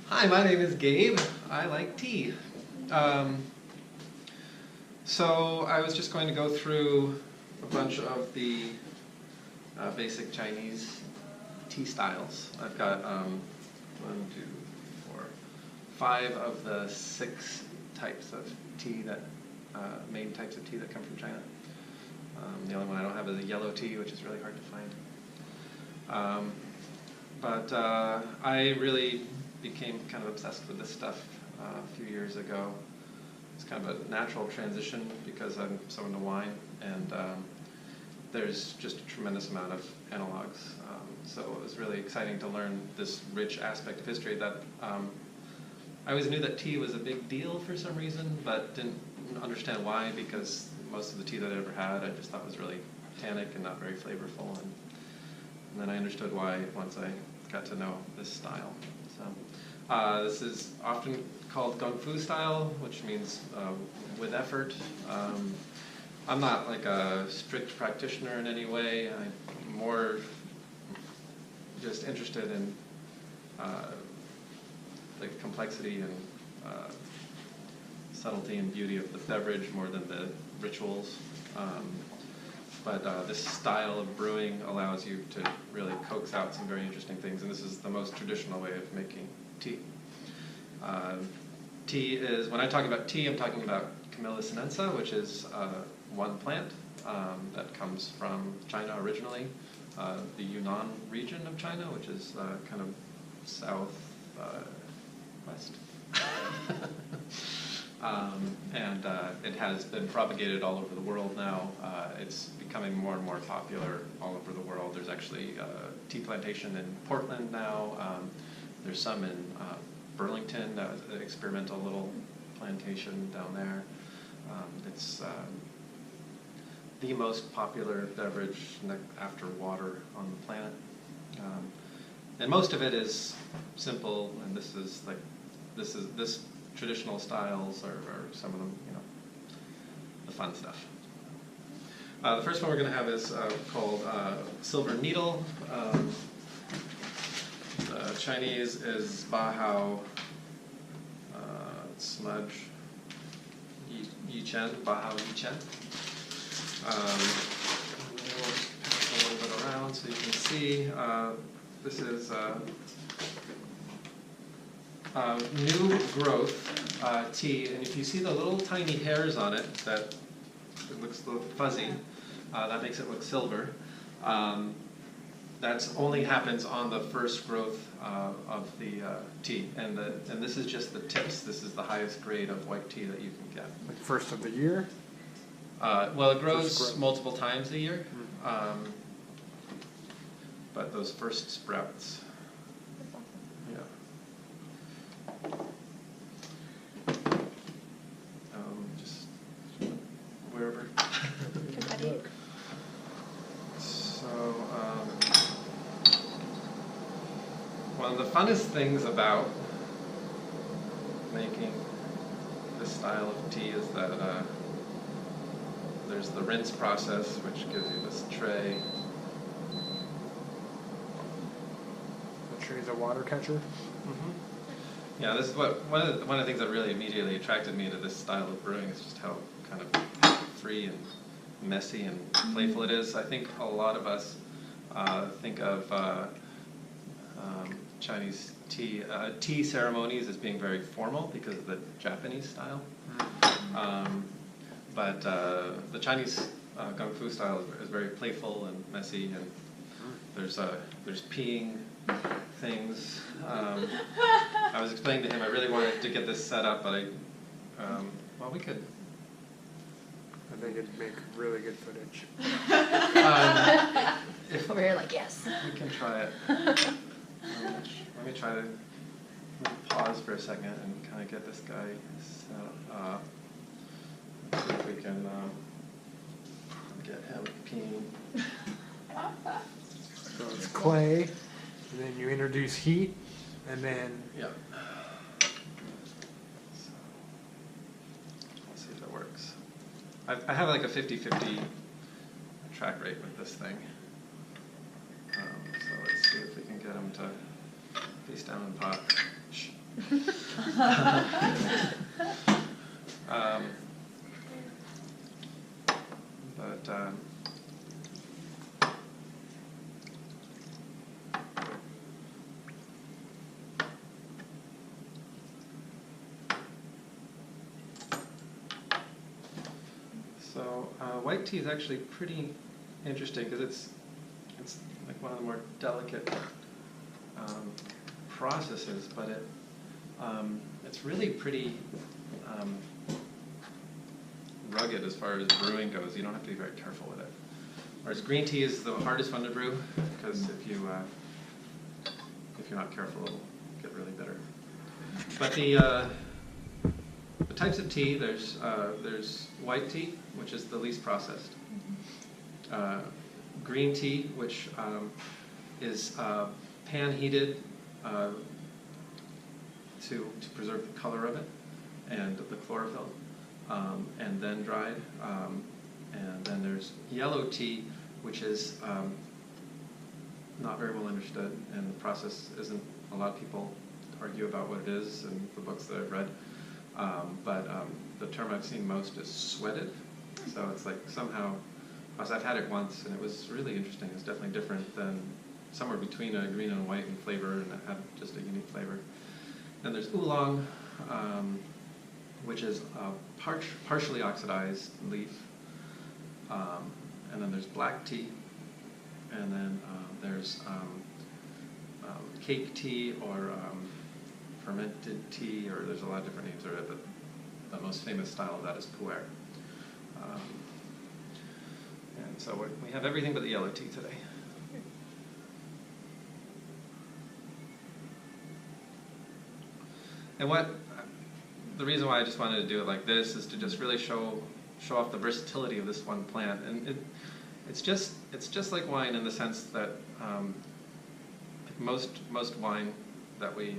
Hi, my name is Gabe. I like tea. So I was just going to go through a bunch of the basic Chinese tea styles. I've got 5 of the 6 types of tea that main types of tea that come from China. The only one I don't have is a yellow tea, which is really hard to find. But I really became kind of obsessed with this stuff a few years ago. It's kind of a natural transition because I'm so into wine, and there's just a tremendous amount of analogs. So it was really exciting to learn this rich aspect of history that I always knew that tea was a big deal for some reason, but didn't understand why, because most of the tea that I ever had I just thought was really tannic and not very flavorful. And then I understood why once I got to know this style. So this is often called Kung Fu style, which means with effort. I'm not like a strict practitioner in any way. I'm more just interested in the complexity and subtlety and beauty of the beverage more than the rituals. But this style of brewing allows you to really coax out some very interesting things, and this is the most traditional way of making tea. Tea is, when I talk about tea, I'm talking about Camellia sinensis, which is one plant that comes from China originally, the Yunnan region of China, which is kind of southwest. And it has been propagated all over the world now. It's becoming more and more popular all over the world. There's actually a tea plantation in Portland now. There's some in Burlington, that was an experimental little plantation down there. It's the most popular beverage after water on the planet. And most of it is simple, and this traditional styles are some of them, the fun stuff. The first one we're going to have is called Silver Needle. Chinese is Bahao Smudge Yichen, Bahao Yichen. A little bit around so you can see. This is new growth tea, and if you see the little tiny hairs on it, that it looks a little fuzzy, that makes it look silver. That only happens on the first growth of the tea, and this is just the tips. This is the highest grade of white tea that you can get. Like first of the year? Well, it grows multiple times a year, but those first sprouts. Just wherever. So, one of the funnest things about making this style of tea is that there's the rinse process, which gives you this tray. The tray's a water catcher? Mm-hmm. Yeah, this is one of the things that really immediately attracted me to this style of brewing is just how kind of free and messy and playful it is. I think a lot of us think of Chinese tea ceremonies as being very formal because of the Japanese style. But the Chinese Kung Fu style is very playful and messy, and there's peeing things. I was explaining to him I really wanted to get this set up, but well, we could. I think it'd make really good footage. Over here, like, yes. We can try it. Let me try to pause for a second and kind of get this guy set up. See if we can get him peeing. So it's clay, and then you introduce heat, and then... Yeah. So, let's see if it works. I have like a 50-50 track rate with this thing. So let's see if we can get him to face down and pot. Shh. But so white tea is actually pretty interesting because it's like one of the more delicate processes, but it's really pretty rugged as far as brewing goes. You don't have to be very careful with it. Whereas green tea is the hardest one to brew because if you're not careful, it'll get really bitter. But the types of tea, there's white tea, which is the least processed. Green tea, which is pan heated to preserve the color of it and the chlorophyll, and then dried. And then there's yellow tea, which is not very well understood, and the process isn't. A lot of people argue about what it is in the books that I've read, but the term I've seen most is sweated. So it's like somehow, because I've had it once, and it was really interesting. It's definitely different than somewhere between a green and a white in flavor, and it had just a unique flavor. Then there's oolong, which is a partially oxidized leaf. And then there's black tea, and then there's cake tea or fermented tea, or there's a lot of different names for it, but the most famous style of that is pu'er. And so we have everything but the yellow tea today. And the reason why I just wanted to do it like this is to just really show off the versatility of this one plant. And it's just like wine in the sense that most wine that we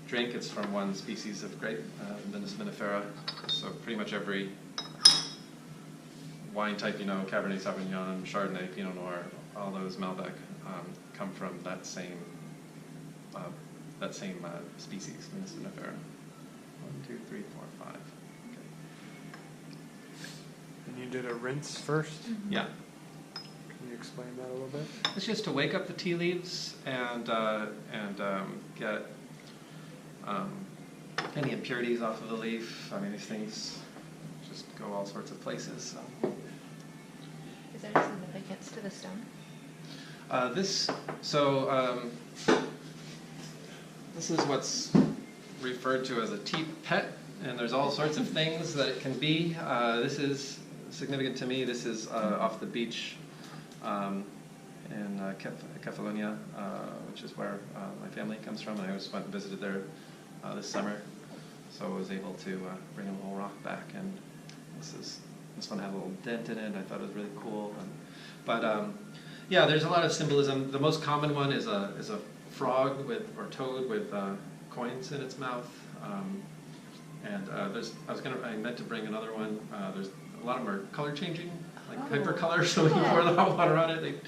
drink, it's from one species of grape, Vinus vinifera. So pretty much every wine type, Cabernet Sauvignon, Chardonnay, Pinot Noir, all those Malbec come from that same species, Vinus vinifera. 1, 2, 3, 4, 5. Okay. And you did a rinse first? Yeah. Can you explain that a little bit? It's just to wake up the tea leaves and get any impurities off of the leaf. I mean, these things just go all sorts of places. So. Is there any significance to the stone? This is what's referred to as a tea pet, and there's all sorts of things that it can be. This is significant to me. This is off the beach in Catalonia, which is where my family comes from. I always went and visited there this summer, so I was able to bring a little rock back. And this one had a little dent in it. I thought it was really cool. Yeah, there's a lot of symbolism. The most common one is a frog or toad with coins in its mouth. I meant to bring another one. There's a lot of them are color changing, like hypercolor. So when you pour the hot water on it,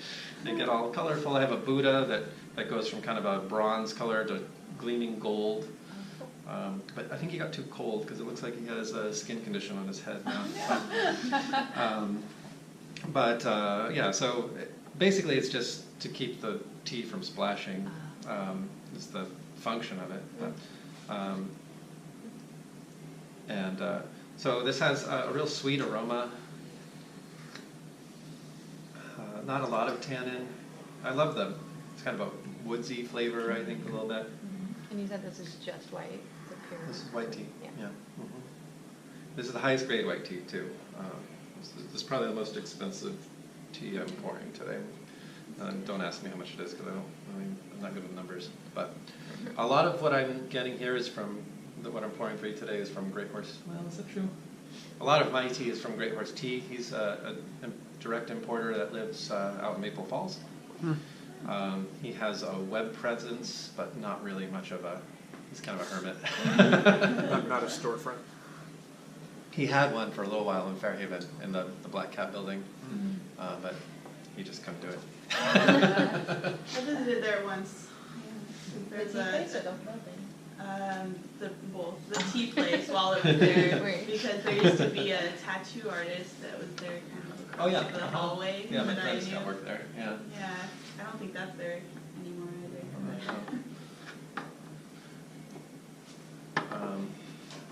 they get all colorful. I have a Buddha that goes from kind of a bronze color to gleaming gold. But I think he got too cold because it looks like he has a skin condition on his head now. Yeah, so basically it's just to keep the tea from splashing. Is the function of it. So this has a real sweet aroma. Not a lot of tannin. I love it's kind of a woodsy flavor, I think, a little bit. Mm-hmm. And you said this is just white. Is it pure? This is white tea. Yeah. Mm-hmm. This is the highest grade white tea too. This is probably the most expensive tea I'm pouring today. Don't ask me how much it is because I'm not good with numbers. But a lot of what I'm getting here is from what I'm pouring for you today is from Great Horse. Well, is that true? A lot of my tea is from Great Horse Tea. He's a direct importer that lives out in Maple Falls. He has a web presence, but not really much of he's kind of a hermit. Not a storefront. He had one for a little while in Fairhaven in the Black Cat building, but he just couldn't do it. I visited there once. There's Did he face or the whole thing? The tea place while it was there, Right. because there used to be a tattoo artist that was there kind of across the hallway Yeah, my that I friends knew. still work there. Yeah. Yeah, I don't think that's there anymore either.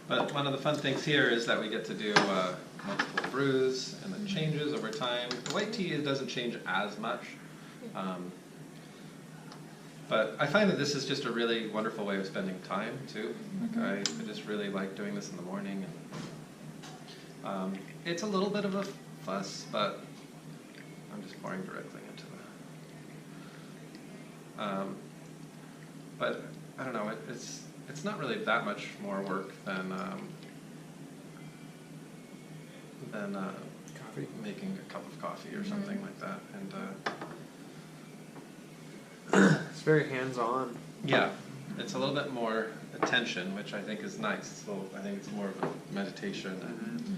But one of the fun things here is that we get to do multiple brews, and it changes over time. The white tea doesn't change as much. But I find that this is just a really wonderful way of spending time, too. Like I just really like doing this in the morning. And, it's a little bit of a fuss, but I'm just pouring directly into the... but, I don't know, it's not really that much more work than Coffee. making a cup of coffee or something like that. And It's very hands-on. yeah, it's a little bit more attention, which I think is nice. So I think it's more of a meditation. And,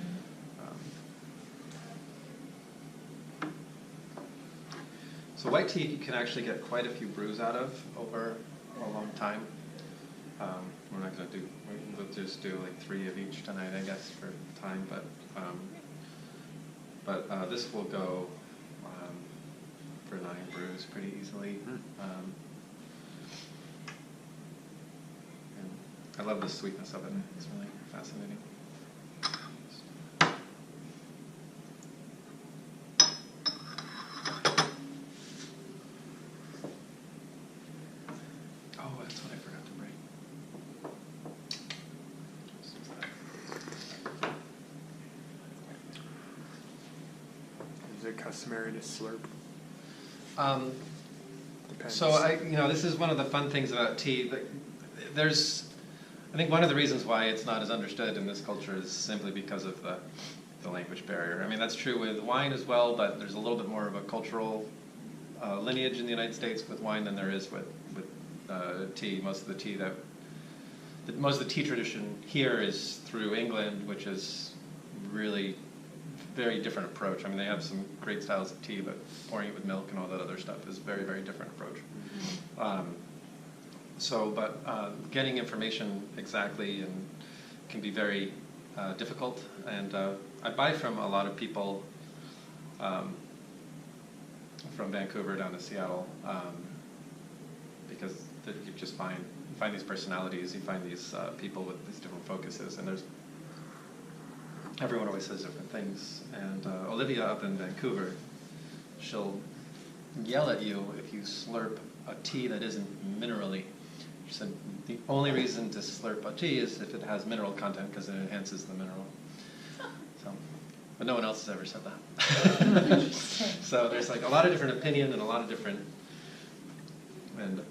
so white tea you can actually get quite a few brews out of over a long time. We're not going to do. We'll just do like 3 of each tonight, I guess, for time. But this will go for 9 brews pretty easily. And I love the sweetness of it. It's really fascinating. Oh, that's what I forgot to bring. Is it customary to slurp? Depends. So this is one of the fun things about tea. I think one of the reasons why it's not as understood in this culture is simply because of the language barrier. I mean, that's true with wine as well, but there's a little bit more of a cultural lineage in the United States with wine than there is with tea. Most of the tea tradition here is through England, which is really very different approach. I mean, they have some great styles of tea, but pouring it with milk and all that other stuff is a very, very different approach. Getting information exactly can be very difficult. And I buy from a lot of people from Vancouver down to Seattle because you just find these personalities, you find these people with these different focuses, and everyone always says different things. And Olivia up in Vancouver, she'll yell at you if you slurp a tea that isn't minerally. She said the only reason to slurp a tea is if it has mineral content because it enhances the mineral. So, but no one else has ever said that. So there's like a lot of different opinion and a lot of different, and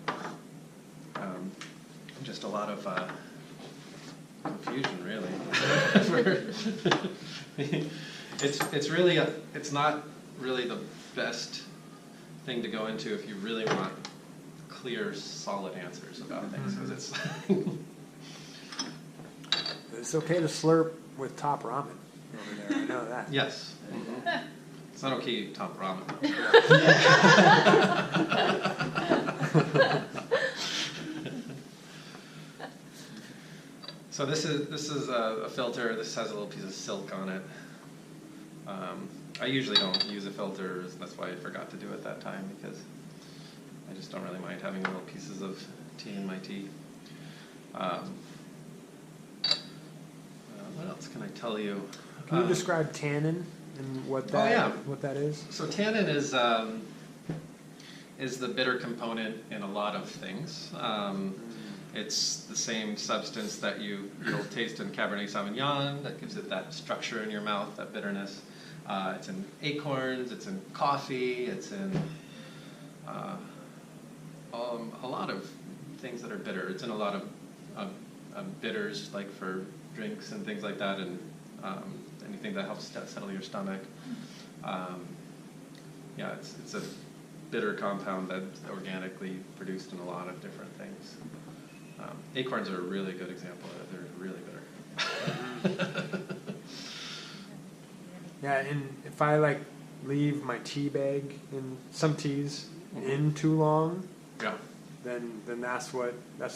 just a lot of confusion, really. It's not really the best thing to go into if you really want clear, solid answers about things, because it's It's okay to slurp with top ramen over there. I know that. yes. It's not okay to eat top ramen. So this is a filter. This has a little piece of silk on it. I usually don't use a filter. That's why I forgot to do it that time, because I just don't really mind having little pieces of tea in my tea. What else can I tell you? Can you describe tannin and what that is? So tannin is the bitter component in a lot of things. It's the same substance that you'll taste in Cabernet Sauvignon that gives it that structure in your mouth, that bitterness. It's in acorns, it's in coffee, it's in a lot of things that are bitter. It's in a lot of bitters, like for drinks and things like that, and anything that helps settle your stomach. It's a bitter compound that's organically produced in a lot of different things. Acorns are a really good example of it. They're really bitter. Yeah, and if I leave my tea bag in some teas in too long, Yeah. then that's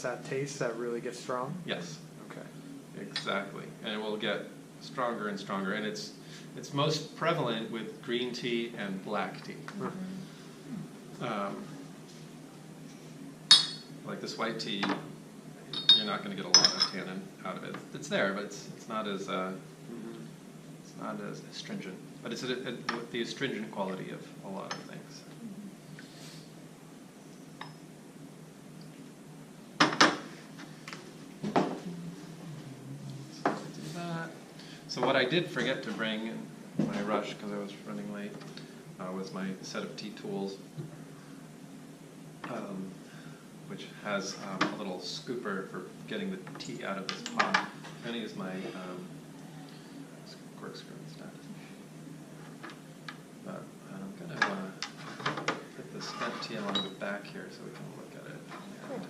that taste that really gets strong? Yes, Okay. exactly. And it will get stronger and stronger. And it's most prevalent with green tea and black tea. Like this white tea, you're not going to get a lot of tannin out of it. It's there, but it's not as astringent. But it's the astringent quality of a lot of things. So do that. So what I did forget to bring in my rush because I was running late was my set of tea tools, which has a little scooper for getting the tea out of this pot. I'm going to use my corkscrew instead. But I'm going to put the spent tea along the back here so we can look at it. Cool.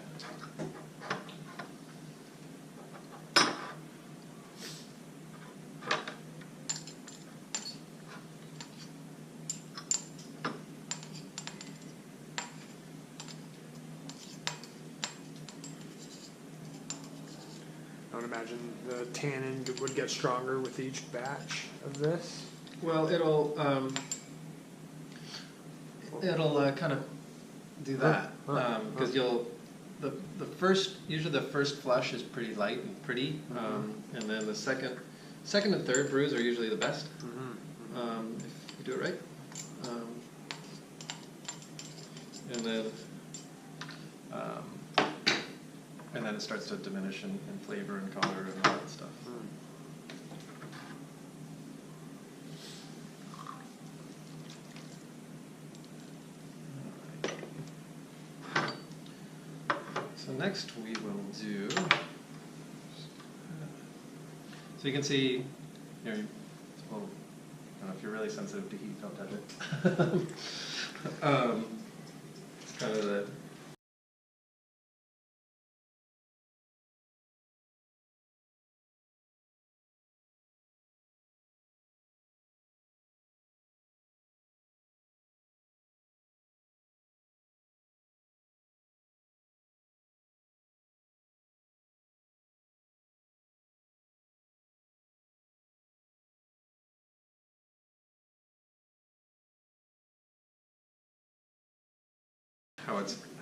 I would imagine the tannin would get stronger with each batch of this. Well, it'll kind of do that because usually the first flush is pretty light and pretty, and then the second and third brews are usually the best if you do it right, and then it starts to diminish in flavor and color and all that stuff. So next we will do, so you can see, well, I don't know if you're really sensitive to heat, don't touch it. It's kind of the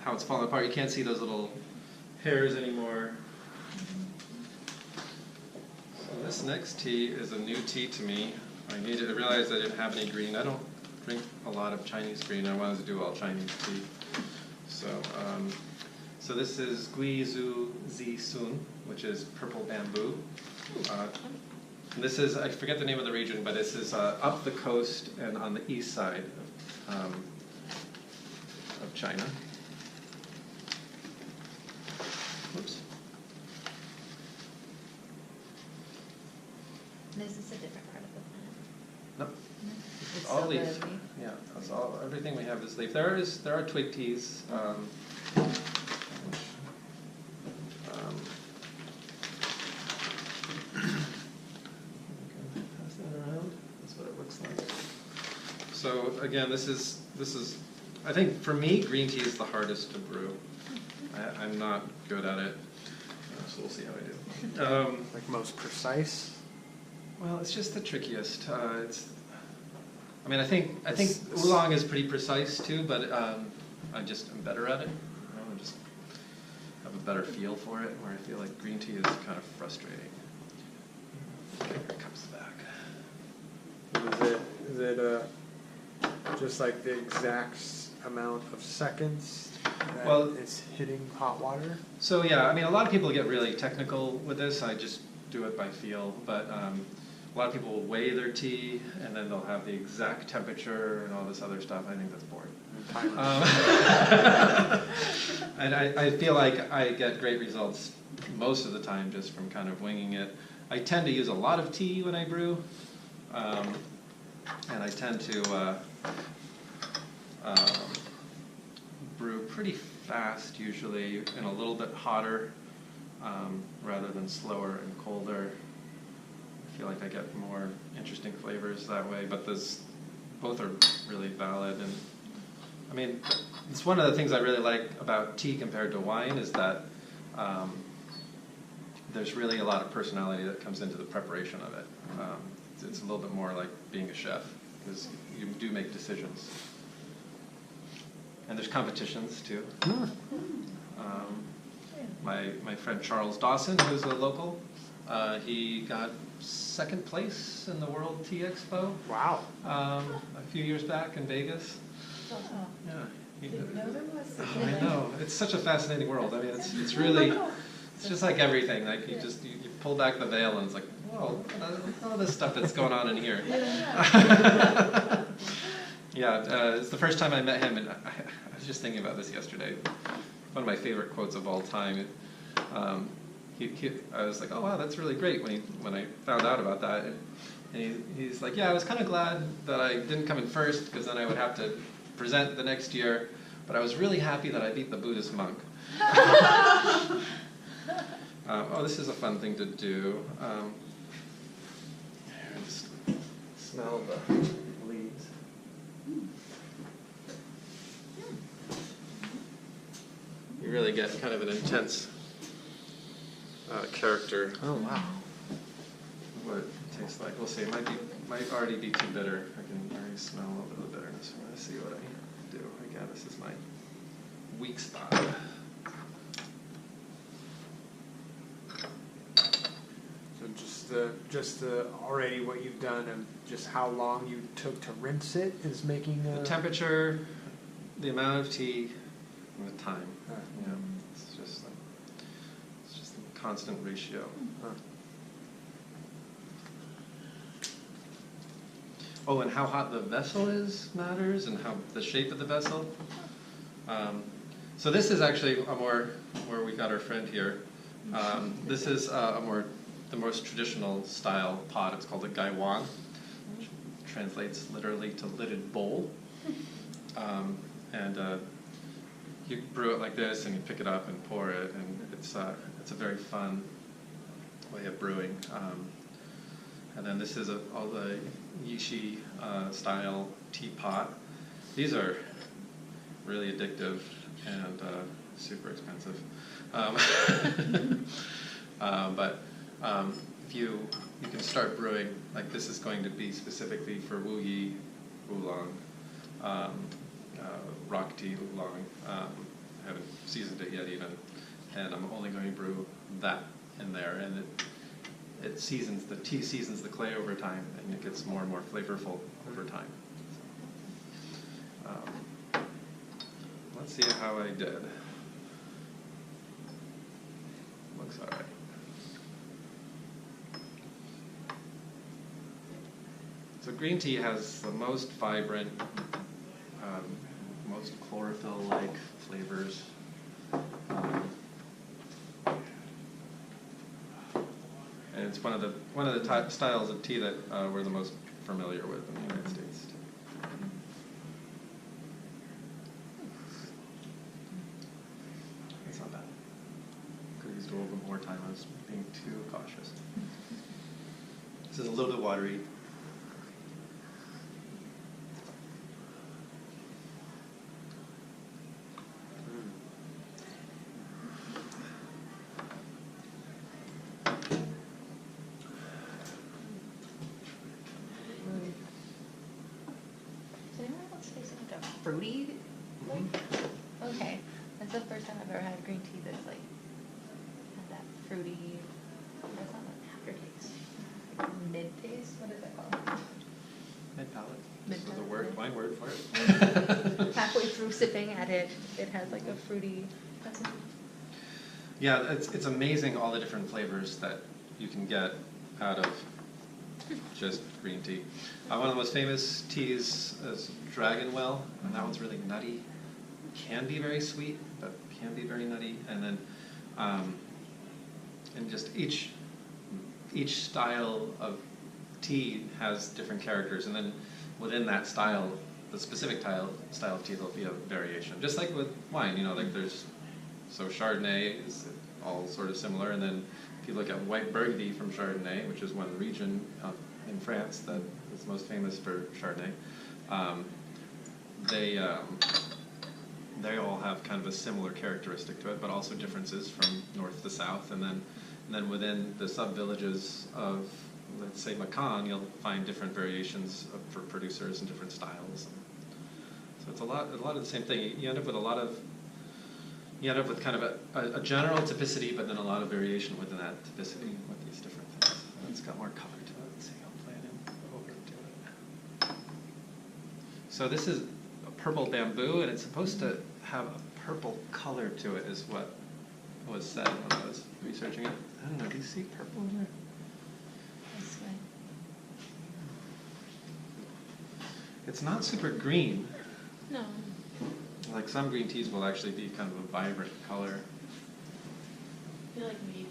how it's falling apart. You can't see those little hairs anymore. So this next tea is a new tea to me. I realized I didn't have any green. I don't drink a lot of Chinese green. I wanted to do all Chinese tea. So this is Gui Zhu Zi Sun, which is purple bamboo. This is, I forget the name of the region, but this is up the coast and on the east side of China. Whoops. This is a different part of the plant. Nope. It's All still the leaf. leaf. Yeah, that's all. Everything we have is leaf. There are twig teas. Pass that around. That's what it looks like. So again, this is. I think for me, green tea is the hardest to brew. I'm not good at it, so we'll see how I do. Like most precise? Well, it's just the trickiest. I think oolong is pretty precise too, but I just am better at it. I just have a better feel for it, where I feel like green tea is kind of frustrating. Here it comes back. Is it just like the exact amount of seconds that it's hitting hot water? So yeah, I mean, a lot of people get really technical with this. I just do it by feel, but a lot of people will weigh their tea, and then they'll have the exact temperature and all this other stuff. I think that's boring. And I feel like I get great results most of the time just from kind of winging it. I tend to use a lot of tea when I brew, and I tend to brew pretty fast usually, and a little bit hotter rather than slower and colder. I feel like I get more interesting flavors that way, but both are really valid. And I mean, it's one of the things I really like about tea compared to wine is that there's really a lot of personality that comes into the preparation of it. It's a little bit more like being a chef, because you do make decisions. And there's competitions too. My friend Charles Dawson, who's a local, he got second place in the World Tea Expo. Wow. A few years back in Vegas. Yeah. Didn't know there was. I know. It's such a fascinating world. I mean, it's really, it's just like everything. Like you pull back the veil and it's like, whoa, all this stuff that's going on in here. Yeah, it's the first time I met him, and I was just thinking about this yesterday. One of my favorite quotes of all time. I was like, oh wow, that's really great when I found out about that. And he's like, yeah, I was kind of glad that I didn't come in first, because then I would have to present the next year, but I was really happy that I beat the Buddhist monk. Oh, this is a fun thing to do. Just smell the leaves. You really get kind of an intense character. Oh wow. What it tastes like. We'll see. It might already be too bitter. I can already smell a little bit of the bitterness. I'm going to see what I do. Again, this is my weak spot. So just already what you've done and just how long you took to rinse it is making the temperature, the amount of tea, and the time. Yeah, it's just a constant ratio. Oh, and how hot the vessel is matters, and how the shape of the vessel. So this is actually a more where we got our friend here. This is the most traditional style pot. It's called a gaiwan, which translates literally to lidded bowl. You brew it like this, and you pick it up and pour it, and it's a very fun way of brewing. And then this is all the Yishi style teapot. These are really addictive and super expensive. But if you can start brewing, like this is going to be specifically for Wu Yi, Oolong, rock tea oolong. I haven't seasoned it yet even, and I'm only going to brew that in there, and the tea seasons the clay over time, and it gets more and more flavorful over time. So, let's see how I did. Looks all right. So green tea has the most vibrant, most chlorophyll-like flavors. And it's one of the styles of tea that we're the most familiar with in the United States. It's not bad. Could have used a little bit more time. I was being too cautious. This is a little bit watery. Fruity? Okay. That's the first time I've ever had green tea that's like had that fruity, that's not an aftertaste. Like mid-taste? What is that called? Mid-palate. Mid-palate. This is a wine word for it. Halfway through sipping at it, it has like a fruity. Yeah, it's amazing all the different flavors that you can get out of just green tea. One of the most famous teas is Dragonwell, and that one's really nutty. Can be very sweet, but can be very nutty. And then, and just each style of tea has different characters, and then within that style, the specific style of tea, there'll be a variation. Just like with wine, like Chardonnay is all sort of similar, and then if you look at white Burgundy from Chardonnay, which is one region in France that is most famous for Chardonnay, they all have kind of a similar characteristic to it, but also differences from north to south. And then within the sub-villages of, let's say, Macon, you'll find different variations for producers and different styles. So it's a lot of the same thing. You end up with kind of a general typicity, but then a lot of variation within that typicity with these different things. And it's got more color to it. Let's see, I'll play it over to it. So this is a purple bamboo, and it's supposed to have a purple color to it, is what was said when I was researching it. I don't know, do you see purple in there? This way. It's not super green. No. Like some green teas will actually be kind of a vibrant color. I feel like maybe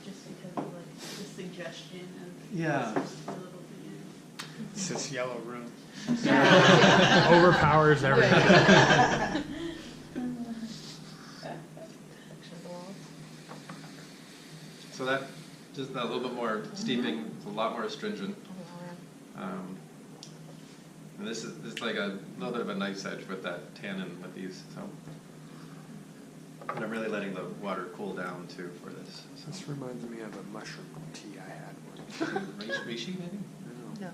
just because of like the suggestion of Yeah. a little bit. It's this yellow room. Yeah. Overpowers everything. Section of the walls. So that just a little bit more steeping, it's a lot more astringent. And this is like a little bit of a knife's edge with that tannin with these. So, and I'm really letting the water cool down too for this. So. This reminds me of a mushroom tea I had once. Reishi maybe? No.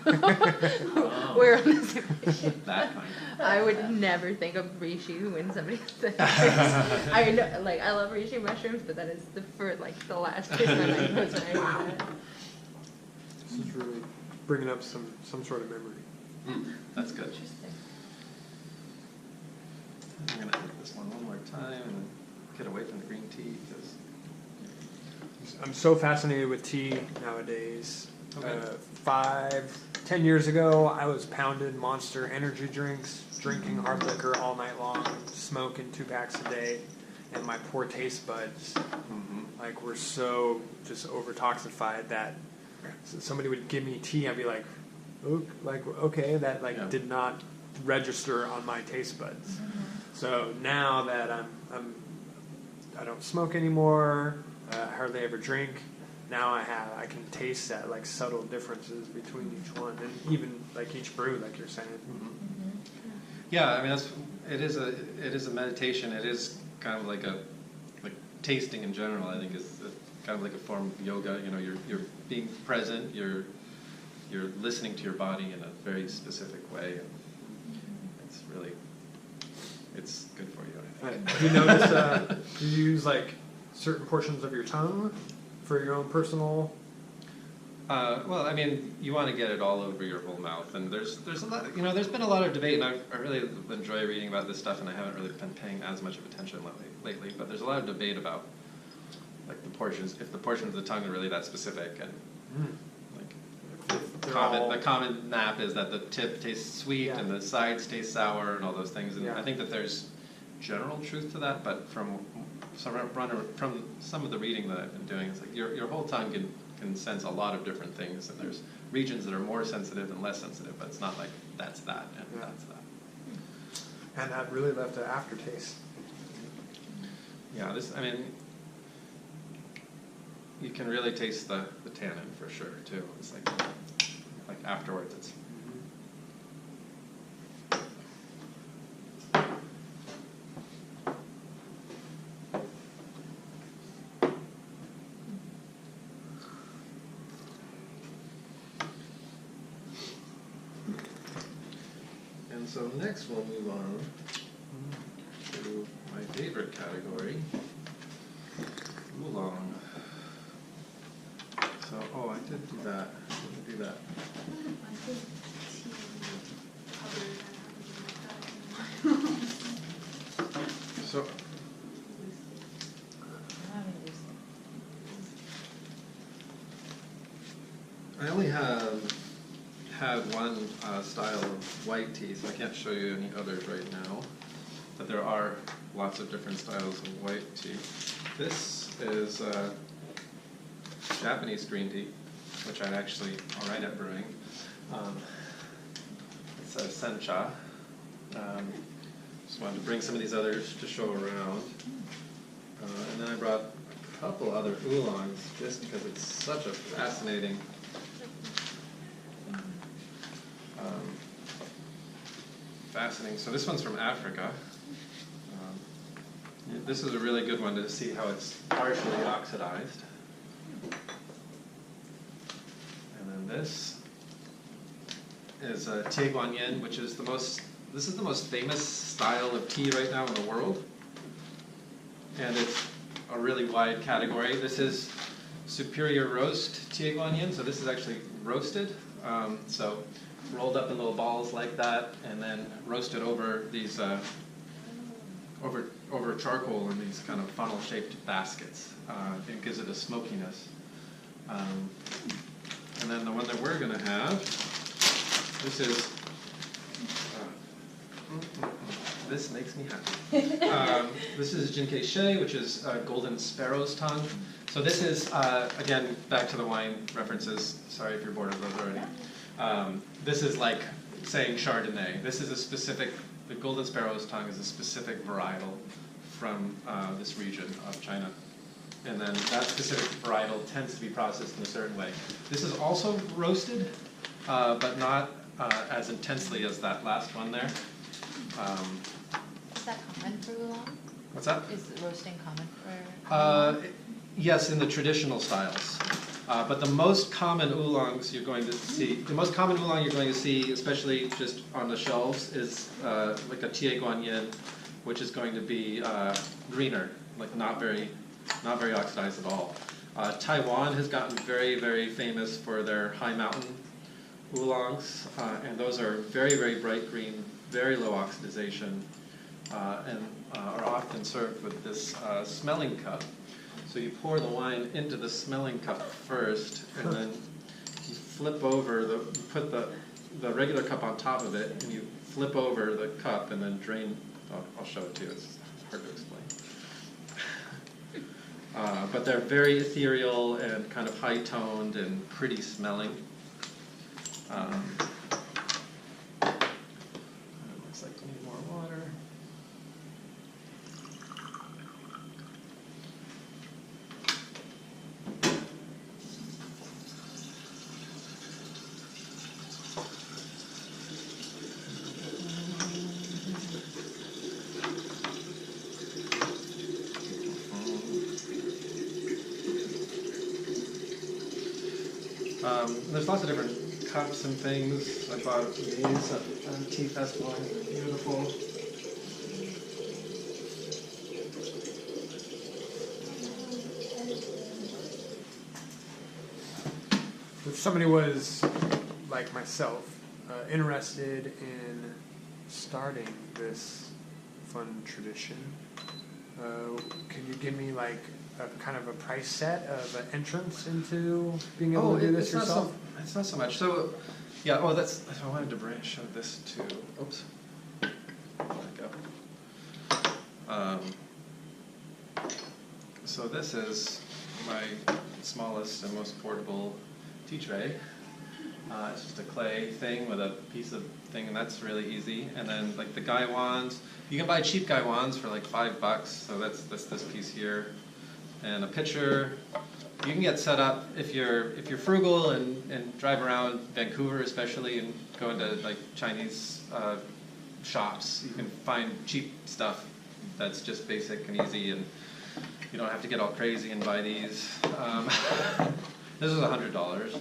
Oh. We're on the same page. That kind. I would never think of reishi when somebody said this. I know, like, I love reishi mushrooms, but that is the last place my mind goes when I hear that. This is really bringing up some sort of memory. That's good. Interesting. I'm going to hit this one more time and then get away from the green tea because I'm so fascinated with tea nowadays. Okay. 10 years ago, I was pounding Monster energy drinks, drinking hard liquor all night long, smoking 2 packs a day, and my poor taste buds like were so just overtoxified that somebody would give me tea, I'd be like okay, that did not register on my taste buds. So now that I don't smoke anymore, hardly ever drink. Now I can taste that like subtle differences between each one, and even like each brew, like you're saying. Yeah, I mean it is a meditation. It is kind of like tasting in general. I think is kind of like a form of yoga. You know, you're being present. You're listening to your body in a very specific way. And it's good for you. I think. Do you notice? Do you use like certain portions of your tongue for your own personal? Well, I mean, you want to get it all over your whole mouth, and there's a lot. There's been a lot of debate, and I really enjoy reading about this stuff, and I haven't really been paying as much of attention lately. But there's a lot of debate about like the portions, if the portions of the tongue are really that specific, and the common map is that the tip tastes sweet and the sides taste sour and all those things. And I think that there's general truth to that, but from some of the reading that I've been doing, it's like your whole tongue can sense a lot of different things, and there's regions that are more sensitive and less sensitive, but it's not like that's that and that's that. And that really left an aftertaste. Yeah, you can really taste the tannin for sure too. It's like afterwards it's and so next we'll move on to my favorite category, oolong. So, I did do that. I did do that. I think tea covered So, I only have had one style of white tea, so I can't show you any others right now. But there are lots of different styles of white tea. This is Japanese green tea, which I'm actually alright at brewing. It's a sencha. Just wanted to bring some of these others to show around. And then I brought a couple other oolongs just because it's such a fascinating fascinating. So this one's from Africa. This is a really good one to see how it's partially oxidized. And then this is Tie Guan Yin, which is this is the most famous style of tea right now in the world. And it's a really wide category. This is superior roast Tie Guan Yin, so this is actually roasted. So rolled up in little balls like that, and then roasted over these over charcoal in these kind of funnel-shaped baskets. It gives it a smokiness. And then the one that we're going to have, this makes me happy. This is Jinkei Shei, which is golden sparrow's tongue. So this is, again, back to the wine references. Sorry if you're bored of those already. This is like saying Chardonnay. This is the golden sparrow's tongue is a specific varietal from this region of China. And then that specific varietal tends to be processed in a certain way. This is also roasted, but not as intensely as that last one there. Is that common for oolong? What's that? Is roasting common for? Yes, in the traditional styles. But the most common oolongs you're going to see, especially just on the shelves, is like a Tie Guan Yin, which is going to be greener, like not very oxidized at all. Taiwan has gotten very, very famous for their high mountain oolongs, and those are very, very bright green, very low oxidization, and are often served with this smelling cup. So you pour the wine into the smelling cup first, and then you flip over you put the regular cup on top of it, and you flip over the cup and then drain. I'll show it to you. It's hard to explain. But they're very ethereal and kind of high-toned and pretty smelling. It looks like we need more water. There's lots of different cups and things. I bought these at Tea Festival. They're beautiful. If somebody was, like myself, interested in starting this fun tradition, can you give me like a kind of a price set of an entrance into being able to do this yourself? It's not so much. So, yeah. Oh, I wanted to show this too. Oops. There we go. So this is my smallest and most portable tea tray. It's just a clay thing with a piece of thing, and that's really easy. And then like the gaiwans, you can buy cheap gaiwans for like $5. So that's this piece here, and a pitcher. You can get set up if you're frugal and drive around Vancouver especially and go into like Chinese shops. You can find cheap stuff that's just basic and easy, and you don't have to get all crazy and buy these. This is $100.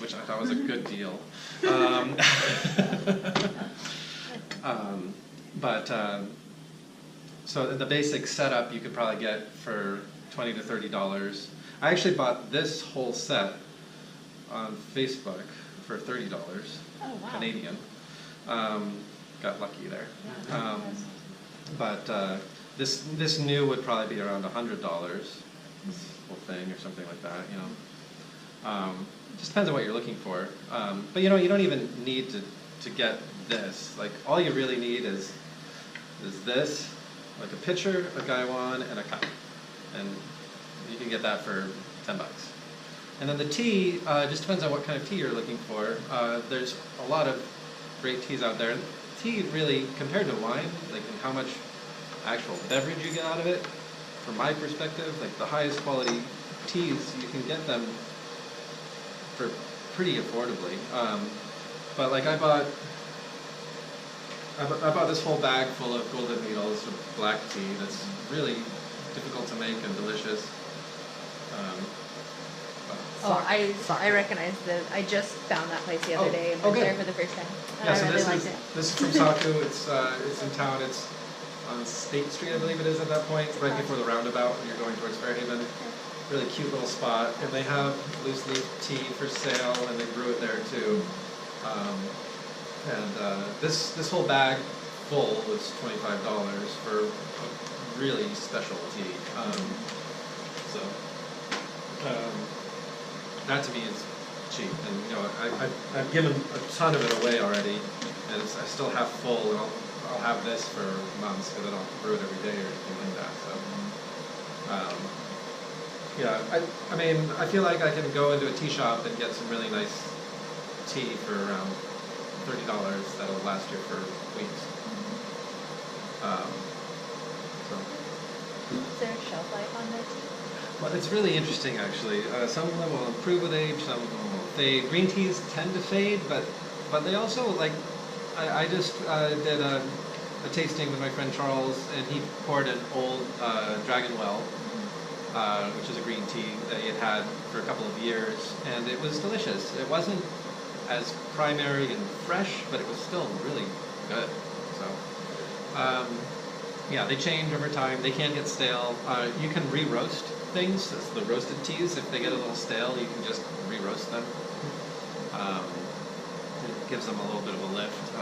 Which I thought was a good deal. So the basic setup you could probably get for $20 to $30. I actually bought this whole set on Facebook for $30 Canadian. Got lucky there. This new would probably be around $100. This whole thing or something like that, you know. Just depends on what you're looking for. But you know, you don't even need to get this. Like all you really need is this, like a pitcher, a gaiwan, and a cup, and you can get that for $10. And then the tea just depends on what kind of tea you're looking for. There's a lot of great teas out there. Tea really, compared to wine, like in how much actual beverage you get out of it, from my perspective, like the highest quality teas, you can get them for pretty affordably. But like I bought I bought this whole bag full of golden needles of black tea that's really difficult to make and delicious. I recognize I just found that place the other day and went okay. there for the first time. And Yeah, I so really this liked is it. this is from Saku. It's in town. It's on State Street, I believe it is at that point, right before the roundabout when you're going towards Fairhaven. Really cute little spot, and they have loose leaf tea for sale, and they brew it there too. This whole bag full was $25 for a really special tea. That to me is cheap, and you know I've given a ton of it away already, and I still have full, and I'll have this for months because I don't brew it every day or anything like that. So yeah, I mean I feel like I can go into a tea shop and get some really nice tea for around $30 that'll last you for weeks. Is there a shelf life on the tea? Well, it's really interesting actually. Some of them will improve with age, some of them will fade. Green teas tend to fade, but they also like. I just did a tasting with my friend Charles, and he poured an old Dragon Well, which is a green tea that he had had for a couple of years, and it was delicious. It wasn't as primary and fresh, but it was still really good. So, yeah, they change over time. They can get stale. You can re-roast things. It's the roasted teas. If they get a little stale, you can just re-roast them. It gives them a little bit of a lift.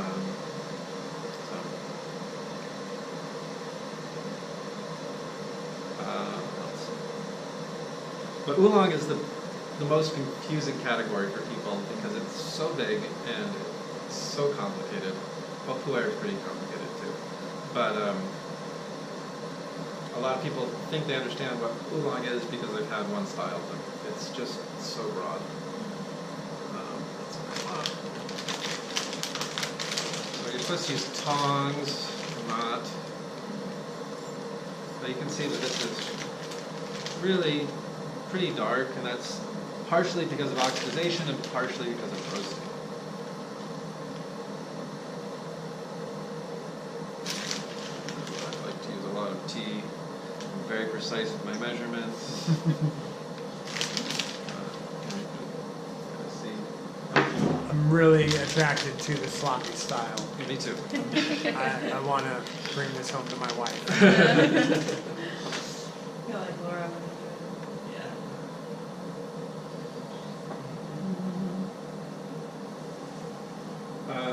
But oolong is the most confusing category for people because it's so big and it's so complicated. Well, pu'er is pretty complicated too. But a lot of people think they understand what oolong is because they've had one style, but it's just so broad. So you're supposed to use tongs, not. So you can see that this is really pretty dark, and that's partially because of oxidization and partially because of roasting. I like to use a lot of tea. I'm very precise with my measurements. I'm really attracted to the sloppy style. Me too. I want to bring this home to my wife. I feel like Laura would enjoy it.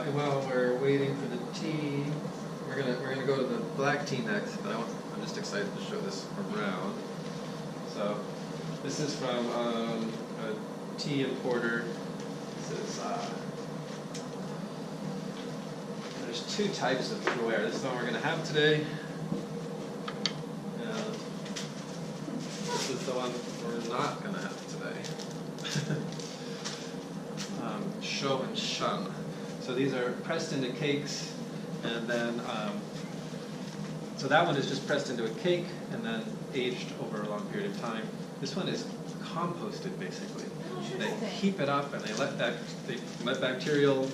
And while we're waiting for the tea, we're gonna go to the black tea next. But I'm just excited to show this around. So this is from a tea importer. This is there's two types of pu'er. This is the one we're gonna have today. And this is the one we're not gonna have today. Show and shun. So these are pressed into cakes, and then so that one is just pressed into a cake and then aged over a long period of time. This one is composted basically. They heap it up and they let bacterial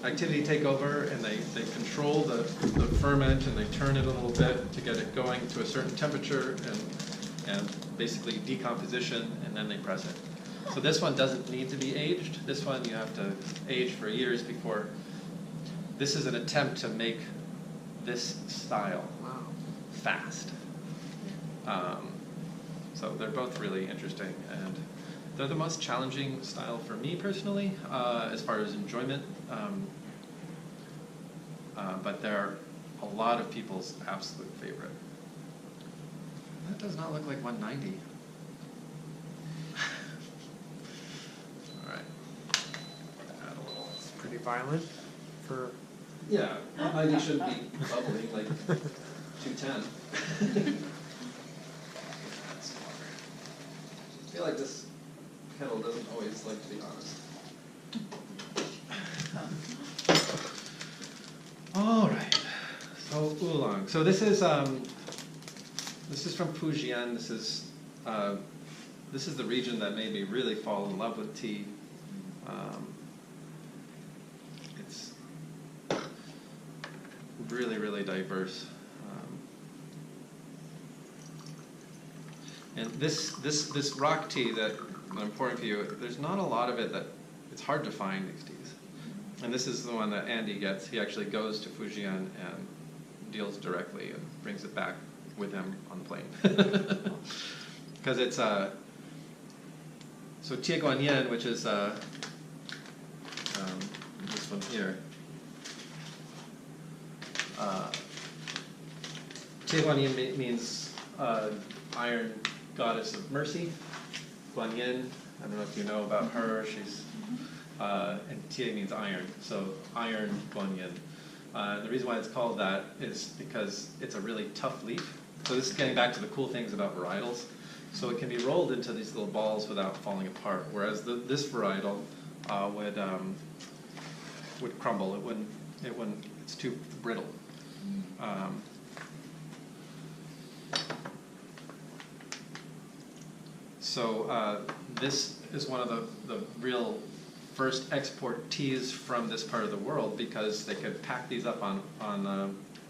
activity take over, and they control the ferment, and they turn it a little bit to get it going to a certain temperature and basically decomposition, and then they press it. So this one doesn't need to be aged. This one you have to age for years before. This is an attempt to make this style fast. So they're both really interesting, and they're the most challenging style for me personally, as far as enjoyment. But they're a lot of people's absolute favorite. That does not look like 190. All right. Add a little. It's pretty violent for. Yeah, 190 should be bubbling like 210. I feel like this kettle doesn't always like to be honest. All right. So oolong. So this is from Fujian. This is the region that made me really fall in love with tea. really, really diverse. And this rock tea that I'm pouring for you, there's not a lot of it that, it's hard to find these teas. And this is the one that Andy gets. He actually goes to Fujian and deals directly and brings it back with him on the plane. Because it's so Tie Guan Yin, which is this one here. Tie Guan Yin means iron goddess of mercy. Guan Yin, I don't know if you know about her. She's and Tie means iron, so iron Guan Yin. The reason why it's called that is because it's a really tough leaf. So this is getting back to the cool things about varietals. So it can be rolled into these little balls without falling apart, whereas this varietal would crumble. It wouldn't. It's too brittle. So this is one of the real first export teas from this part of the world, because they could pack these up on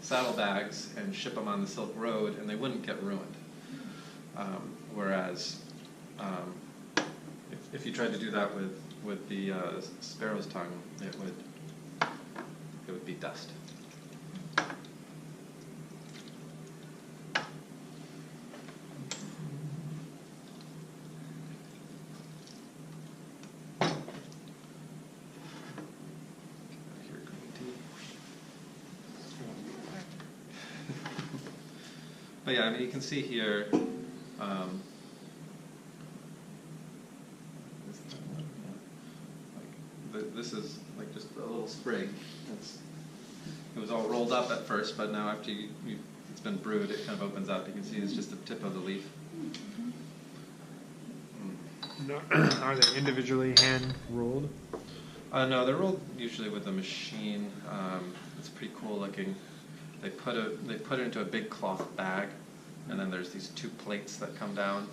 saddlebags and ship them on the Silk Road, and they wouldn't get ruined. Whereas if you tried to do that with the sparrow's tongue, it would be dust. But yeah, I mean, you can see here, this is like just a little sprig. It was all rolled up at first, but now after it's been brewed, it kind of opens up. You can see it's just the tip of the leaf. No, are they individually hand rolled? No, they're rolled usually with a machine. It's pretty cool looking. They put it into a big cloth bag, and then there's these two plates that come down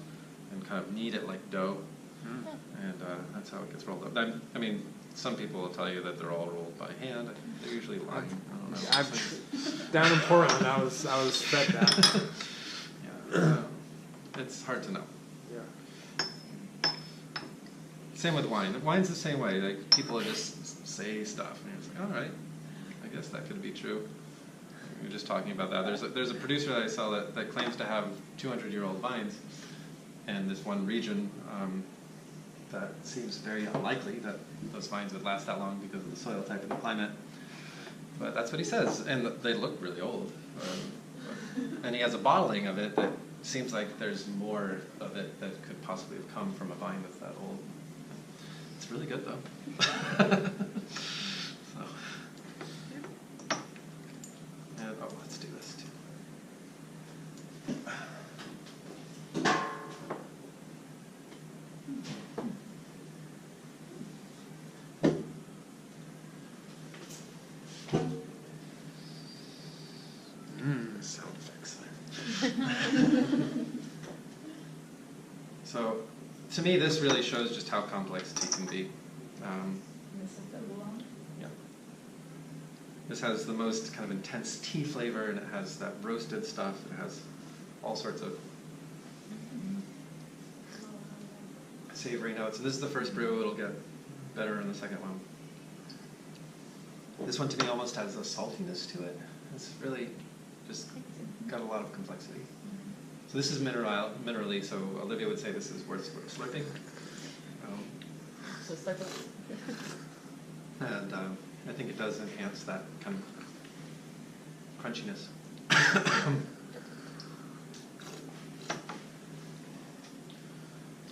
and kind of knead it like dough, and that's how it gets rolled up. I mean, some people will tell you that they're all rolled by hand. They're usually lying. I don't know. Down in Portland, I was fed that. Yeah, it's hard to know. Yeah. Same with wine. Wine's the same way. Like, people just say stuff, and it's like, all right, I guess that could be true. We were just talking about that. There's a producer that I saw that claims to have 200-year-old vines, and this one region that seems very unlikely that those vines would last that long because of the soil type and the climate. But that's what he says, and they look really old. And he has a bottling of it that seems like there's more of it that could possibly have come from a vine that's that old. It's really good though. So. And, let's do this too. Sound effects there. So, to me, this really shows just how complex tea can be. This is double on. Yeah. This has the most kind of intense tea flavor, and it has that roasted stuff. It has all sorts of savory notes. And this is the first brew. It'll get better in the second one. This one, to me, almost has a saltiness to it. It's really just got a lot of complexity. So this is minerally, so Olivia would say this is worth slurping. So slurp it. And I think it does enhance that kind of crunchiness.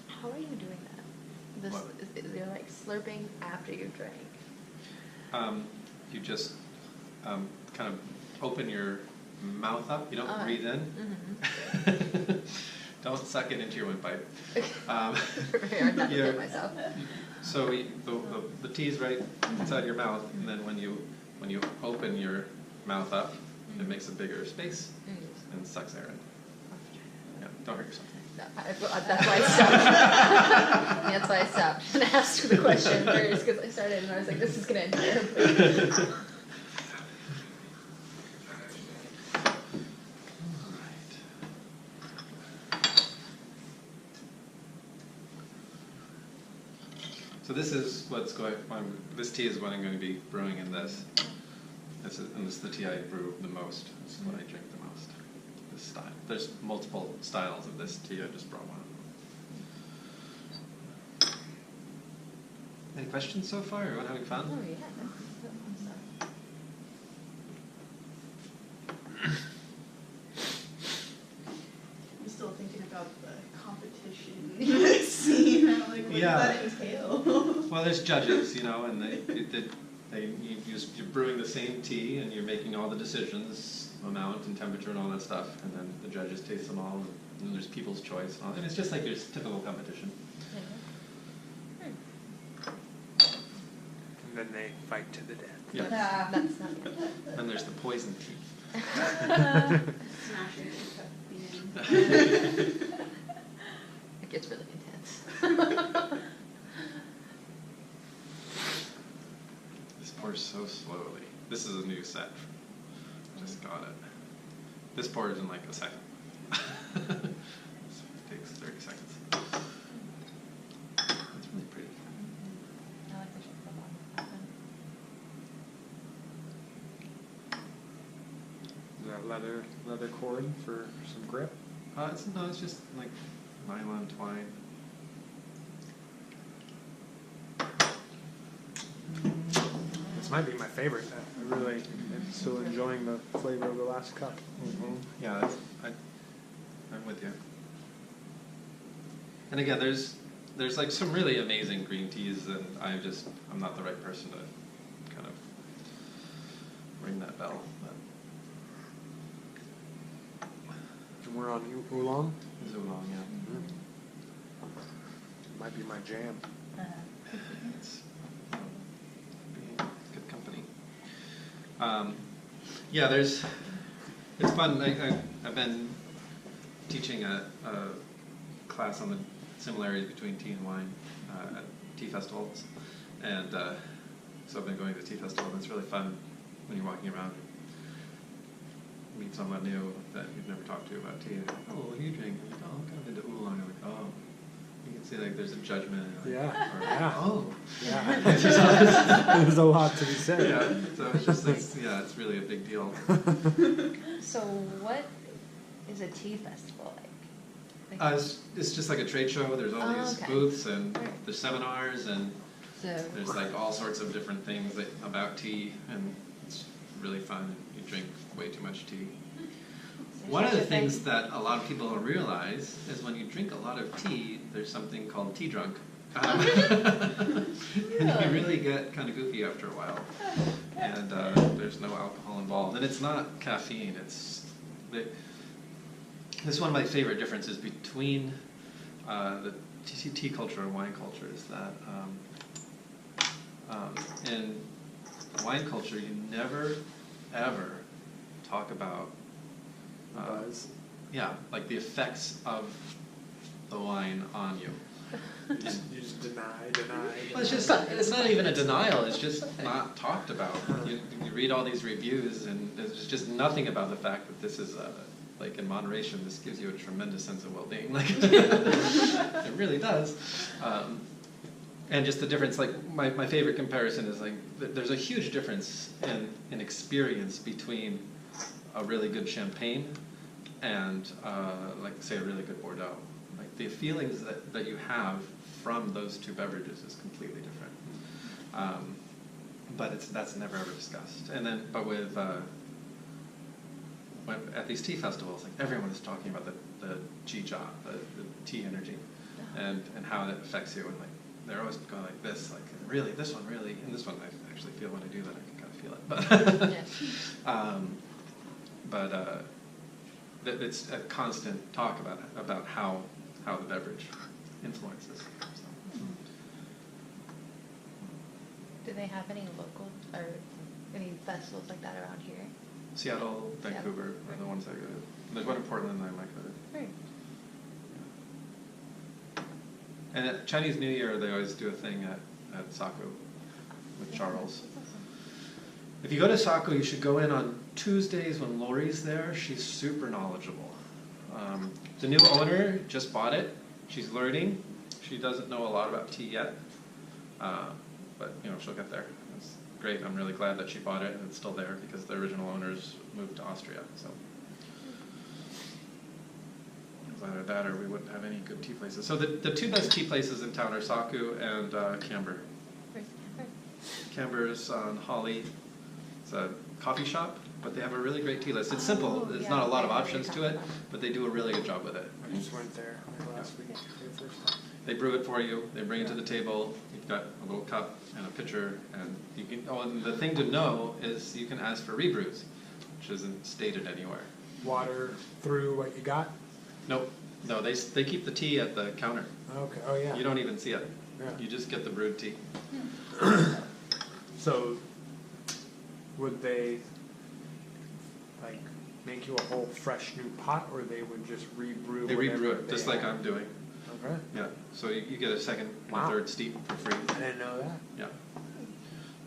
How are you doing that? This What? is you're like slurping after you drink. You just kind of open your mouth up. You don't breathe in. Mm-hmm. Don't suck it into your windpipe. Very hard not to you're- hit myself. So the tea's right inside your mouth, and then when you open your mouth up, it makes a bigger space and sucks air in. Yeah, don't hurt yourself. No, that's why I stopped. That's why I stopped and asked the question first, because I started and I was like, this is going to end terribly. So this is what's going. This tea is what I'm going to be brewing in this. This is the tea I brew the most. This is what I drink the most. This style. There's multiple styles of this tea. I just brought one. Any questions so far? Everyone having fun? Oh, yeah. That's fun I'm still thinking about the competition scene. I'm like, what Yeah. does that entail? Well, there's judges, you know, and you're brewing the same tea, and you're making all the decisions, amount and temperature and all that stuff, and then the judges taste them all, and then there's people's choice, and it's just like your typical competition. And then they fight to the death. Yeah. That's not good. Then there's the poison tea. Smashing and being. It gets really intense. This pours so slowly. This is a new set. Just got it. This pours in like a second. This takes 30 seconds. It's really pretty. I like the shape of the bottom. Is that leather cord for some grip? It's just like nylon twine. This might be my favorite. I really am still enjoying the flavor of the last cup. Yeah, I'm with you. And again, there's like some really amazing green teas, and I'm not the right person to kind of ring that bell. And we're on oolong. But oolong, yeah. Might be my jam. It's being good company. Yeah, it's fun. I've been teaching a class on the similarities between tea and wine at tea festivals, and so I've been going to tea festivals, and it's really fun when you're walking around. Meet someone new that you've never talked to about tea. And, oh, what do you drink? I'm like, oh, I'm kind of into oolong. I'm like, oh. You can see like there's a judgment. Like, Yeah. or, Yeah. Oh. Yeah. There's a lot to be said. Yeah. So it's just like, yeah, it's really a big deal. So what is a tea festival like? It's just like a trade show. There's all these okay. booths, and Right. there's seminars, and So there's like all sorts of different things about tea, and it's really fun. And you drink way too much tea. One of the things that a lot of people don't realize is when you drink a lot of tea, there's something called tea drunk. And you really get kind of goofy after a while. And there's no alcohol involved. And it's not caffeine. This is one of my favorite differences between the tea culture and wine culture is that in wine culture, you never, ever talk about Buzz. yeah, like the effects of the wine on you. You just deny. Well, it's not even a denial, it's just not talked about. You read all these reviews, and there's just nothing about the fact that this is, like in moderation, this gives you a tremendous sense of well-being. Like, it really does. And just the difference, like, my favorite comparison is, like, there's a huge difference in experience between a really good champagne and, like, say, a really good Bordeaux. Like, the feelings that you have from those two beverages is completely different. But that's never ever discussed. And then, but with at these tea festivals, like everyone is talking about the chi-cha, the tea energy, and how that affects you. And like they're always going like this, like really, this one really, and this one I actually feel when I do that, I can kind of feel it. But it's a constant talk about how the beverage influences. So. do they have any local or any festivals like that around here? Seattle, Vancouver are the ones I go to. There's one in Portland I like better. Right. And at Chinese New Year, they always do a thing at Saku with Charles. If you go to Saku, you should go in on Tuesdays when Lori's there. She's super knowledgeable. The new owner just bought it. She's learning. She doesn't know a lot about tea yet. But, you know, she'll get there. It's great. I'm really glad that she bought it and it's still there because the original owners moved to Austria, so. Either that or we wouldn't have any good tea places. So the two best tea places in town are Saku and Camber. Where's Camber? Camber's on Holly. It's a coffee shop, but they have a really great tea list. It's simple. There's yeah, not a lot of I know what options you're to it, talking but they do a really good job with it. I just went there last week for the first time. They brew it for you. They bring it to the table. You've got a little cup and a pitcher, and you can. Oh, and the thing to know is you can ask for rebrews, which isn't stated anywhere. Water through what you got? Nope. No, they keep the tea at the counter. Okay, oh yeah. You don't even see it. Yeah. You just get the brewed tea. So, would they, like, make you a whole fresh new pot, or they would just rebrew They whatever rebrew it, they just like had? I'm doing. Okay. Yeah. So you get a second and Wow. a third steep for free. I didn't know that. Yeah.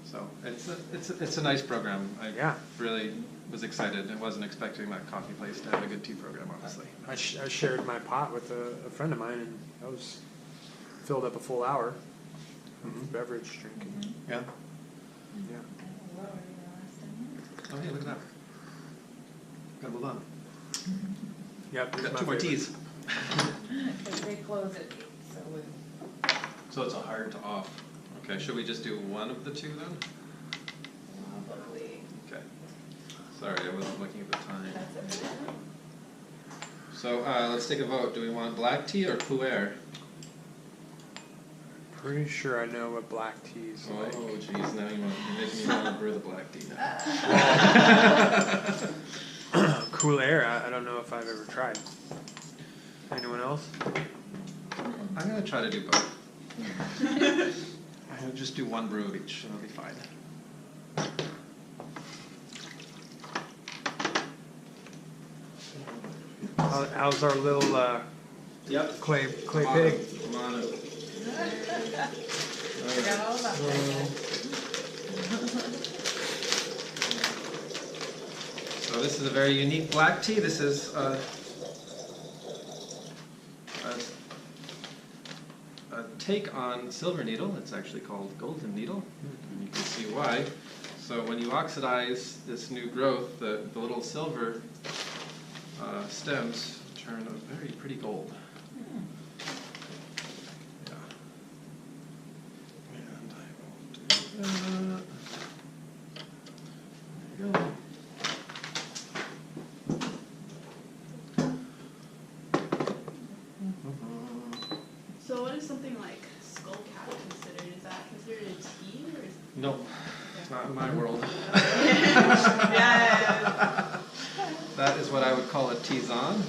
So it's a nice program. I Yeah. really was excited. I wasn't expecting that coffee place to have a good tea program, honestly. I shared my pot with a friend of mine, and that was filled up a full hour of beverage drinking. Yeah. Yeah. What were you last time? Oh, hey, look at that. Gotta move on. Yep. We've these got are two my more favorites. teas. Because they close at 8, so we So it's a hard to off. Okay, should we just do one of the two then? probably, Okay. Sorry, I wasn't looking at the time. that's it. So let's take a vote. Do we want black tea or pu'er? Pretty sure I know what black tea's Oh, like. geez, now you're making me want to brew the black tea now. Cool air, I don't know if I've ever tried. Anyone else? I'm going to try to do both. I'll just do one brew of each, and it'll be fine. How's our little Yep. clay Come on, pig? Come on. Forgot all about that. So this is a very unique black tea. This is a take on silver needle. It's actually called golden needle, and you can see why. So when you oxidize this new growth, the little silver stems turn a very pretty gold. Yeah. And I will do that. There you go. So what is something like skullcap considered? Is that considered a tea or is Nope, it's not in my world. yeah. That is what I would call a tisane,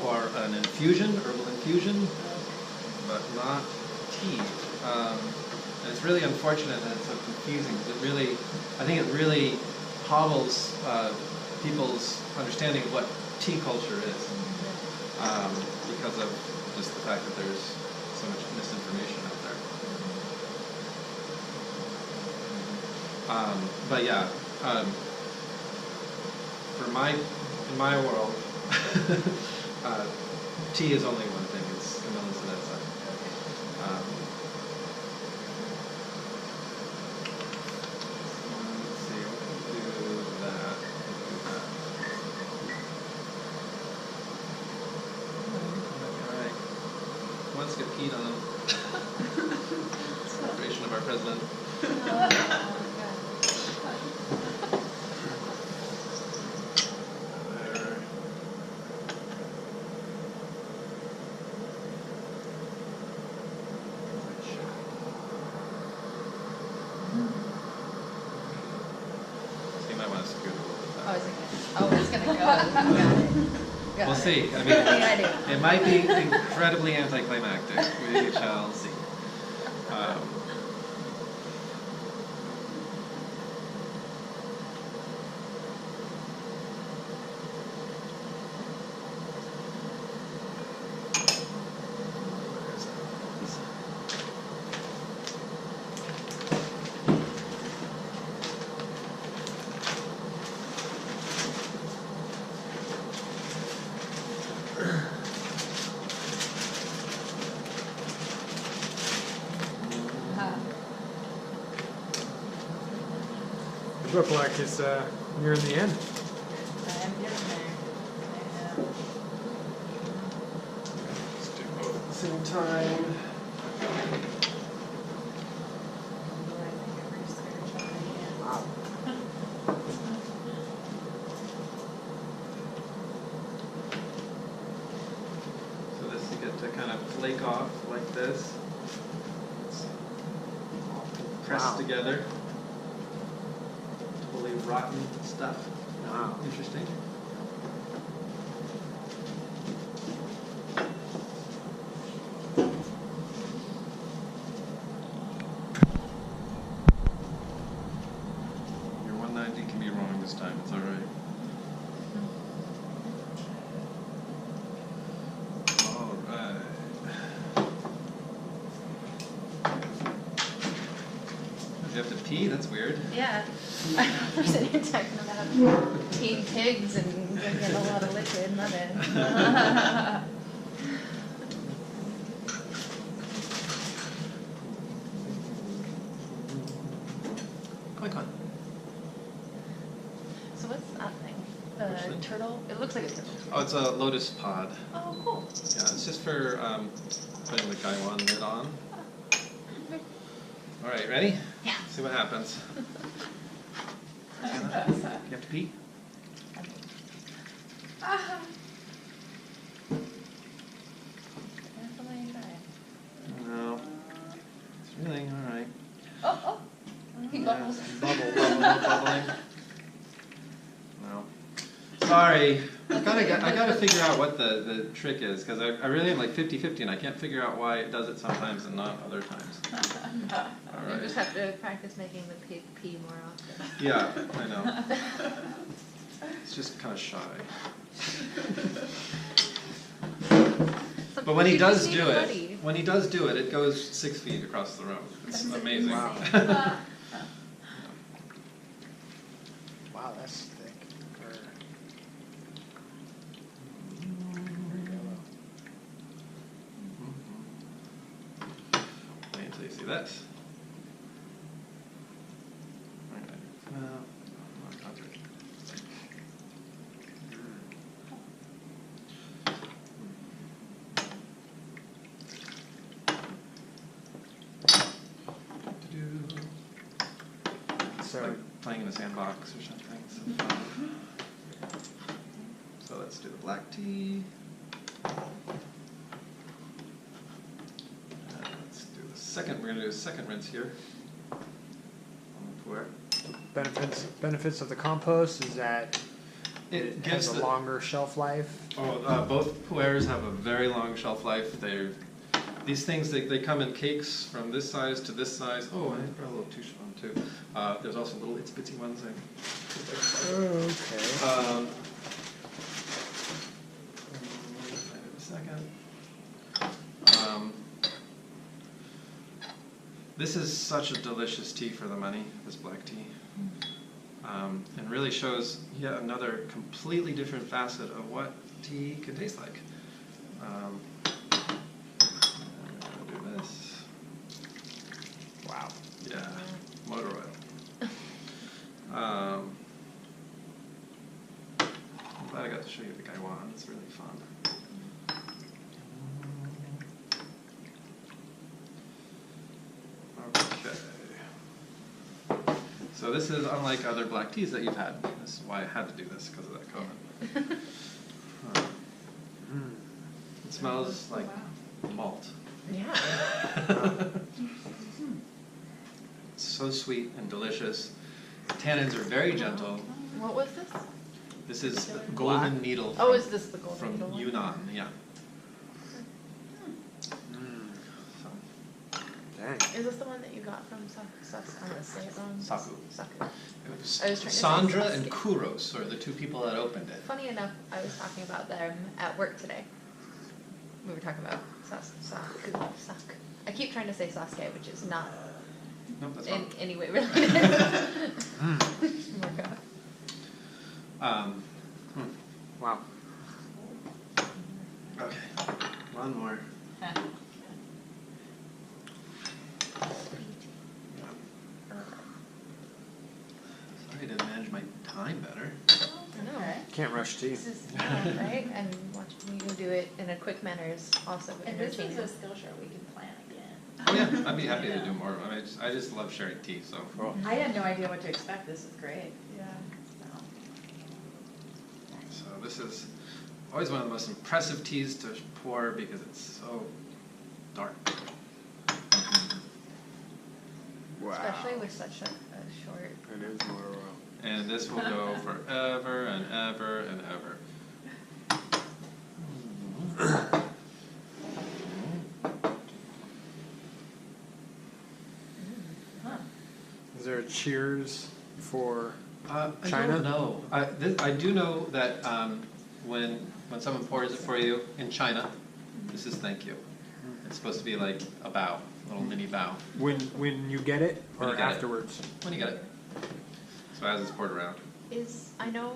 or an infusion, herbal infusion, but not tea. And it's really unfortunate that it's so confusing. I think it really hobbles people's understanding of what tea culture is, because of just the fact that there's so much misinformation out there. But yeah, in my world, tea is only one thing. It's vanilla sedeza. Let's see, we'll do that. Alright. Who wants to get peed on? Celebration of our president. There. So you might want to scoot a little bit back. It's gonna go. Got it. Got We'll it. see. I Yeah, mean, I do. it might be incredibly anticlimactic. We shall see. look like it's nearing the end. I'm getting there. I know. Let's do both at the same time. Realizing every search already. Wow. So this you get to kind of flake off like this. It's all pressed Wow. together. Totally rotten stuff. Wow. Interesting. Your 190 can be wrong this time, it's alright. Alright. You have to pee? That's weird. Yeah. We're sitting here talking about peeing pigs and drinking a lot of liquid. Love it. Click on. So what's that thing? Which The thing? turtle? It looks like a turtle. Oh, it's a lotus pod. Oh, cool. Yeah, it's just for putting the Gaiwan lid on. Alright, ready? Yeah. See what happens. You have to pee? Definitely try. No. It's really alright. Oh, oh. He bubbles. Bubbling. No. Sorry. I gotta figure out what the trick is, because I really am like 50-50 and I can't figure out why it does it sometimes and not other times. You Alright. just have to practice making the pig pee more often. Yeah, I know. It's just kind of shy. But when he does do it, it goes 6 feet across the room. It's amazing. Wow. Wow, that's thick. Wait until you see this. Okay. So, Like playing in a sandbox or something. So, fun. So let's do the black tea. Let's do the second. We're gonna do a second rinse here. On the pour. benefits of the compost is that it has gives a longer shelf life. Both puers have a very long shelf life. These things, they come in cakes from this size to this size. Oh, I brought a little touche on too. There's also little itsy-bitsy ones. Oh, okay. A second. This is such a delicious tea for the money, this black tea. And really shows yet another completely different facet of what tea can taste like. I'm gonna do this. Wow. Yeah, motor oil. I'm glad I got to show you the Gaiwan. It's really fun. Okay. So this is unlike other black teas that you've had. This is why I had to do this, because of that comment. It smells like malt. Yeah. It's so sweet and delicious. The tannins are very gentle. What was this? This is the golden needle Oh, is this the golden from needle one? Yunnan, yeah. So, Dang. Is this the one that you got from I'm gonna say it wrong. Saku. Saku. it was I was trying to say Sandra Sasuke. and Kuros are the two people that opened it. Funny enough, I was talking about them at work today. We were talking about Saku. I keep trying to say Sasuke, which is not Nope, that's in wrong. any way related. Oh my god. Wow. Okay, one more. Yeah. Sorry to time better. I know. Okay. Can't rush tea. This is, right? And watching you do it in a quick manner is also And this is entertaining. a Skillshare we can plan again. Oh yeah, I'd be happy to do more. I just love sharing tea, so. Cool. I had no idea what to expect. This is great. Yeah. So. So this is always one of the most impressive teas to pour because it's so dark. Wow. Especially with such a short. It is motor oil. And this will go forever and ever and ever. Huh. Is there a cheers for I China? don't know. I do know that when someone pours it for you in China, this is thank you. It's supposed to be like a bow, a little mini bow when you get it When or you get it. afterwards? when you get it. So as it's poured around. I know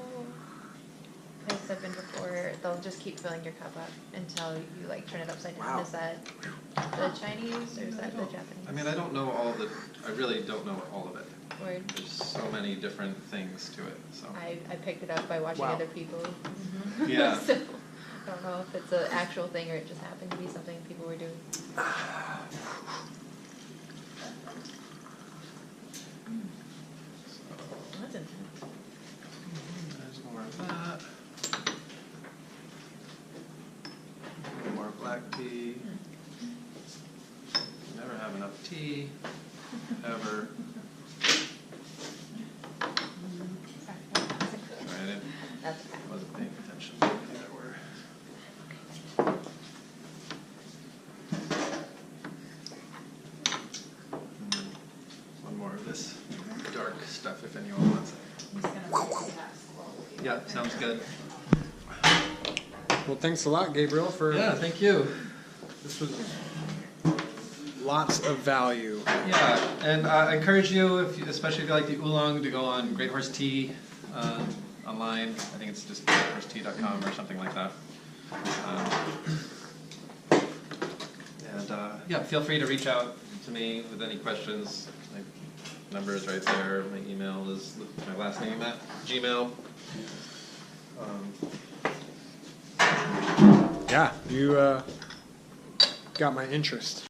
places I've been before, they'll just keep filling your cup up until you like turn it upside down. Wow. Is that the Chinese or is that the Japanese? I mean, I don't know all of it. I really don't know all of it. Word. There's so many different things to it. So I picked it up by watching Wow. other people. yeah. So I don't know if it's an actual thing or it just happened to be something people were doing. That's intense. There's more of that. More black tea. Never have enough tea, ever. Sorry, I didn't, That's okay. wasn't paying attention. Either were. One more of this dark stuff if anyone wants it. I'm just gonna multitask slowly. Yeah, sounds good. Well, thanks a lot, Gabriel, for Yeah, thank you. this was lots of value. Yeah, and I encourage you, especially if you like the oolong, to go on Great Horse Tea online. I think it's just greathorsetea.com or something like that. Yeah, feel free to reach out to me with any questions. My number is right there. My email is my last name at Gmail. Yeah, you got my interest.